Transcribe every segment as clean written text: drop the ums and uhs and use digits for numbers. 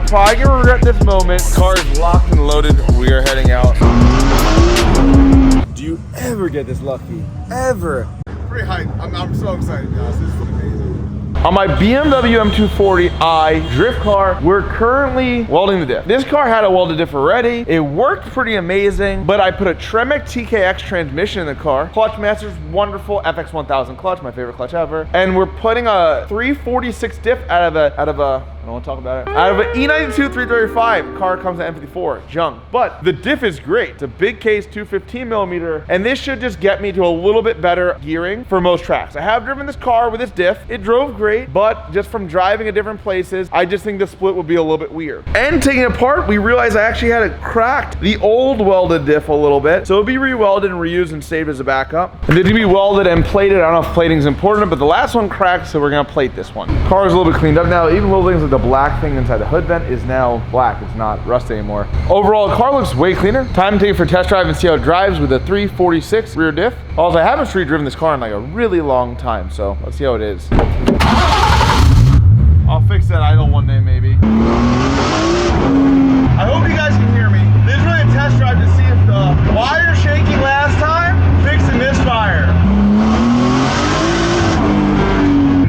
probably gonna regret this moment. Car is locked and loaded. We are heading out. Do you ever get this lucky? Ever? Pretty hyped. I'm so excited, guys. This is amazing. On my BMW M240i drift car, we're currently welding the diff. This car had a welded diff already. It worked pretty amazing, but I put a Tremec TKX transmission in the car. Clutch master's wonderful, FX 1000 clutch, my favorite clutch ever. And we're putting a 346 diff out of a, I don't want to talk about it. Out of an E92 335, car comes at M54, junk. But the diff is great. It's a big case, 215 millimeter, and this should just get me to a little bit better gearing for most tracks. I have driven this car with this diff. It drove great, but just from driving at different places, I just think the split would be a little bit weird. And taking it apart, we realized I actually had it cracked the old welded diff a little bit. So it'll be re-welded and reused and saved as a backup. And it's gonna be welded and plated. I don't know if plating is important, but the last one cracked, so we're gonna plate this one. Car is a little bit cleaned up now. Even little things like the black thing inside the hood vent is now black. It's not rust anymore. Overall, the car looks way cleaner. Time to take it for a test drive and see how it drives with a 346 rear diff. Also, I haven't street driven this car in like a really long time, so let's see how it is. I'll fix that idle one day, maybe. I hope you guys can hear me. This is really a test drive to see if the wire shaking last time fixed the misfire.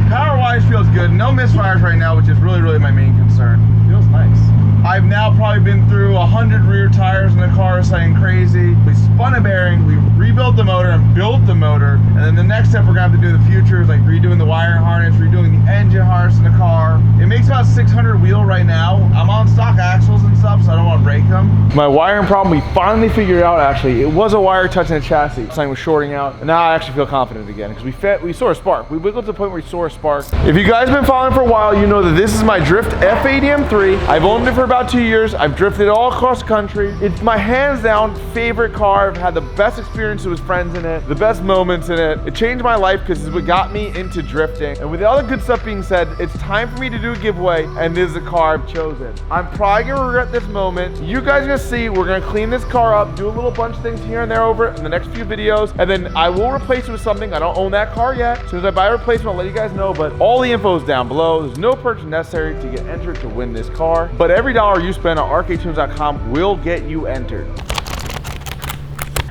Power-wise feels good. No misfires right now, which is really my main concern. Feels nice. I've now probably been through 100 rear tires in the car, saying crazy. We spun a bearing, we rebuilt the motor and built the motor. And then the next step we're gonna have to do in the future is like redoing the wiring harness, redoing the engine harness in the car. It makes about 600 wheel right now. I'm on stock axles and stuff, so I don't want to break them. My wiring problem, we finally figured out actually. It was a wire touching the chassis. Something was shorting out. And now I actually feel confident again because we saw a spark. We wiggled to the point where we saw a spark. If you guys have been following for a while, you know that this is my Drift F80 M3. I've owned it for about 2 years. I've drifted all across the country. It's my hands down favorite car. I've had the best experiences with friends in it, the best moments in it. It changed my life because it's what got me into drifting. And with all the good stuff being said, it's time for me to do a giveaway, and this is the car I've chosen. I'm probably gonna regret this moment. You guys are gonna see, we're gonna clean this car up, do a little bunch of things here and there over it in the next few videos, and then I will replace it with something. I don't own that car yet. As soon as I buy a replacement, I'll let you guys know, but all the info is down below. There's no purchase necessary to get entered to win this car, but every dollar you spend on Rktunes.com will get you entered.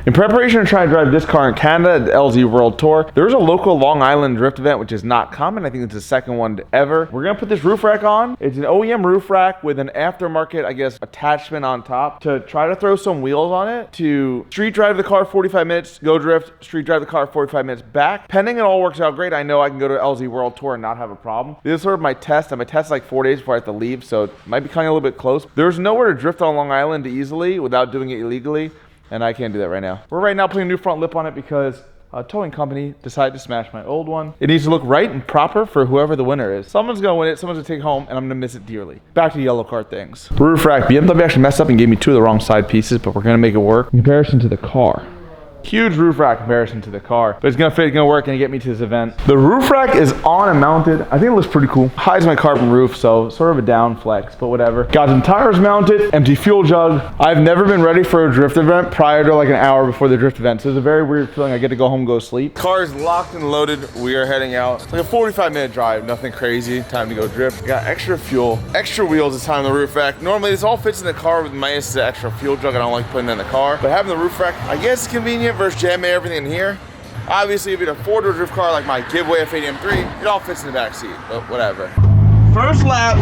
In preparation to try and drive this car in Canada at the LZ World Tour, there's a local Long Island drift event, which is not common. I think it's the second one ever. We're gonna put this roof rack on. It's an OEM roof rack with an aftermarket, I guess, attachment on top to try to throw some wheels on it to street drive the car 45 minutes, go drift, street drive the car 45 minutes back. Pending it all works out great, I know I can go to LZ World Tour and not have a problem. This is sort of my test, and my test is like 4 days before I have to leave, so it might be coming a little bit close. There's nowhere to drift on Long Island easily without doing it illegally. And I can't do that right now. We're right now putting a new front lip on it because a towing company decided to smash my old one. It needs to look right and proper for whoever the winner is. Someone's gonna win it, someone's gonna take it home, and I'm gonna miss it dearly. Back to yellow car things. Roof rack. BMW actually messed up and gave me 2 of the wrong side pieces, but we're gonna make it work. In comparison to the car. Huge roof rack comparison to the car, but it's gonna fit, it's gonna work, and get me to this event. The roof rack is on and mounted. I think it looks pretty cool. Hides my carbon roof, so sort of a down flex, but whatever. Got some tires mounted, empty fuel jug. I've never been ready for a drift event prior to like an hour before the drift event, so it's a very weird feeling. I get to go home, go sleep. Car is locked and loaded. We are heading out. It's like a 45-minute drive, nothing crazy. Time to go drift. Got extra fuel, extra wheels this time on the roof rack. Normally this all fits in the car with minus the extra fuel jug. I don't like putting it in the car, but having the roof rack, I guess it's convenient versus jamming everything in here. Obviously, if you had a 4-door drift car like my giveaway F80 M3, it all fits in the back seat, but whatever. First lap.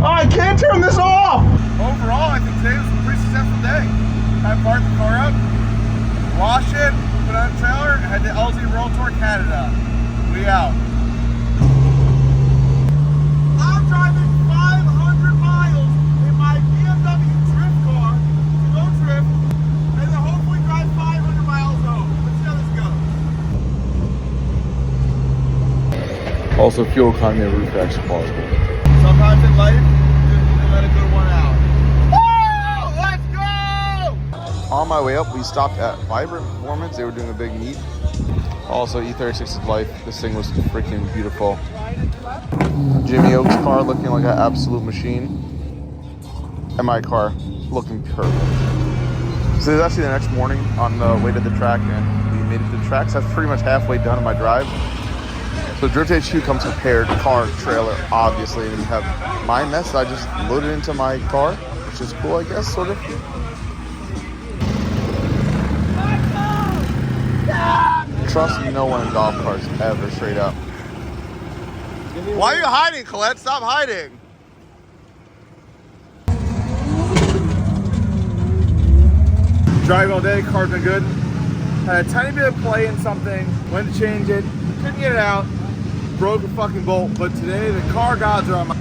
Oh, I can't turn this off! Overall, I think today was a pretty successful day. I parked the car up, washed it, put it on a trailer, and head to LZ World Tour Canada. We out. I'm driving 500 miles in my BMW drift car to go drift, and then hopefully drive 500 miles home. Let's see how this goes. Also, fuel economy of roof racks is possible. Sometimes in life, you let a good one out. Woo! Let's go! On my way up, we stopped at Vibrant Performance. They were doing a big meet. Also, E36's life. This thing was freaking beautiful. Jimmy Oak's car looking like an absolute machine. And my car looking perfect. So it's actually the next morning on the way to the track, and we made it to the track. So that's pretty much halfway done on my drive. So Drift HQ comes prepared, car, trailer, obviously, and you have my mess I just loaded into my car, which is cool, I guess, sort of. Trust no one in golf carts ever, straight up. Why are you hiding, Colette? Stop hiding. Drive all day, car's been good. Had a tiny bit of play in something, went to change it, couldn't get it out, broke a fucking bolt, but today the car gods are on my...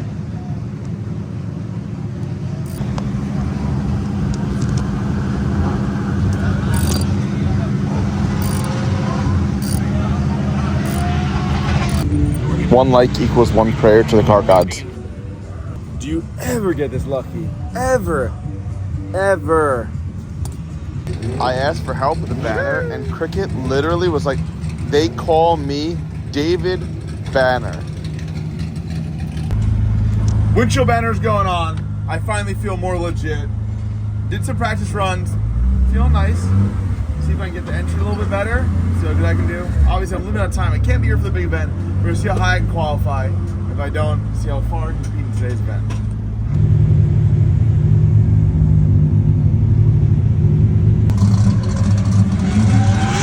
One like equals one prayer to the car gods. Do you ever get this lucky? Ever. Ever. I asked for help with the banner, and Cricket literally was like, they call me David Banner. Windshield banner's going on. I finally feel more legit. Did some practice runs. Feeling nice. See if I can get the entry a little bit better. See how good I can do. Obviously, I'm limited on time. I can't be here for the big event. We're going to see how high I can qualify. If I don't, see how far I can compete in today's event.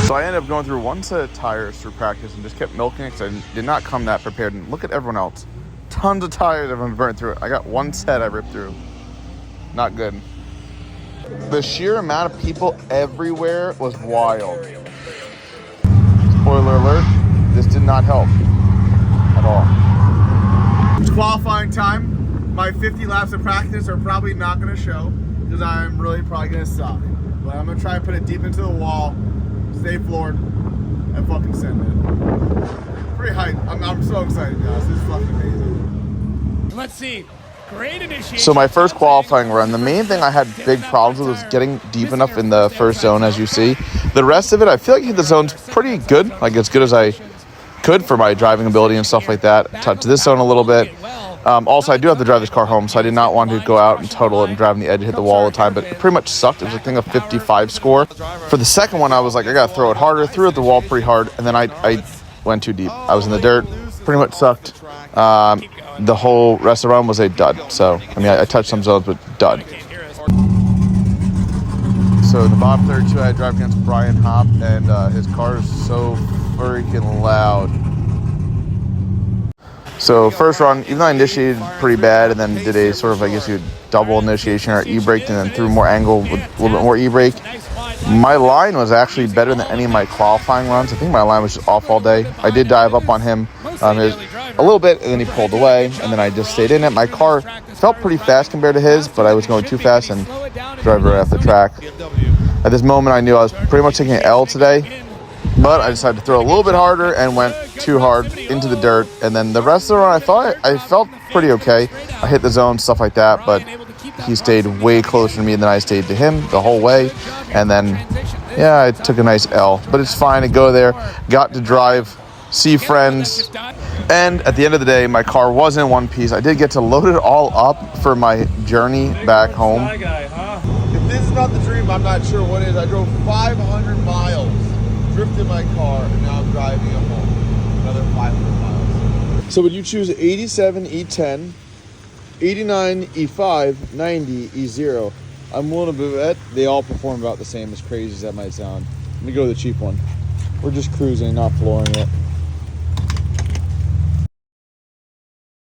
So I ended up going through one set of tires through practice and just kept milking it because I did not come that prepared. And look at everyone else. Tons of tires everyone burned through it. I got one set I ripped through. Not good. The sheer amount of people everywhere was wild. Spoiler alert, this did not help at all. It's qualifying time. My 50 laps of practice are probably not going to show because I'm really probably going to suck. But I'm going to try and put it deep into the wall, stay floored, and fucking send it. Pretty hyped. I'm so excited, guys. This is fucking amazing. Let's see. Great initiation. So my first qualifying run, the main thing I had big problems with was getting deep enough in the first zone, as you see. The rest of it, I feel like I hit the zones pretty good, like as good as I could for my driving ability and stuff like that. Touched this zone a little bit. Also, I do have to drive this car home, so I did not want to go out and total it and drive on the edge and hit the wall all the time, but it pretty much sucked. It was, I think, a 55 score. For the second one, I was like, I got to throw it harder, threw it at the wall pretty hard, and then I went too deep. I was in the dirt, pretty much sucked. The whole rest of the run was a dud. So, I mean, I touched some zones, but dud. So, in the bottom 32, I had to drive against Brian Hopp, and his car is so freaking loud. So, first run, even though I initiated pretty bad and then did a sort of, I guess you double initiation or e-braked and then threw more angle with a little bit more e-brake, my line was actually better than any of my qualifying runs. I think my line was just off all day. I did dive up on him a little bit, and then he pulled away, and then I just stayed in it. My car felt pretty fast compared to his, but I was going too fast and drove right off the track. At this moment, I knew I was pretty much taking an L today, but I decided to throw a little bit harder and went too hard into the dirt. And then the rest of the run, I felt pretty okay. I hit the zone, stuff like that, but he stayed way closer to me than I stayed to him the whole way. And then, yeah, I took a nice L, but it's fine to go there. Got to drive, see friends, and at the end of the day, my car was in one piece. I did get to load it all up for my journey back home. If this is not the dream, I'm not sure what is. I drove 500 miles, drifted my car, and now I'm driving it home. Another 500 miles. So would you choose 87 E10, 89 E5, 90 E0? I'm willing to bet they all perform about the same, as crazy as that might sound. Let me go to the cheap one. We're just cruising, not flooring it.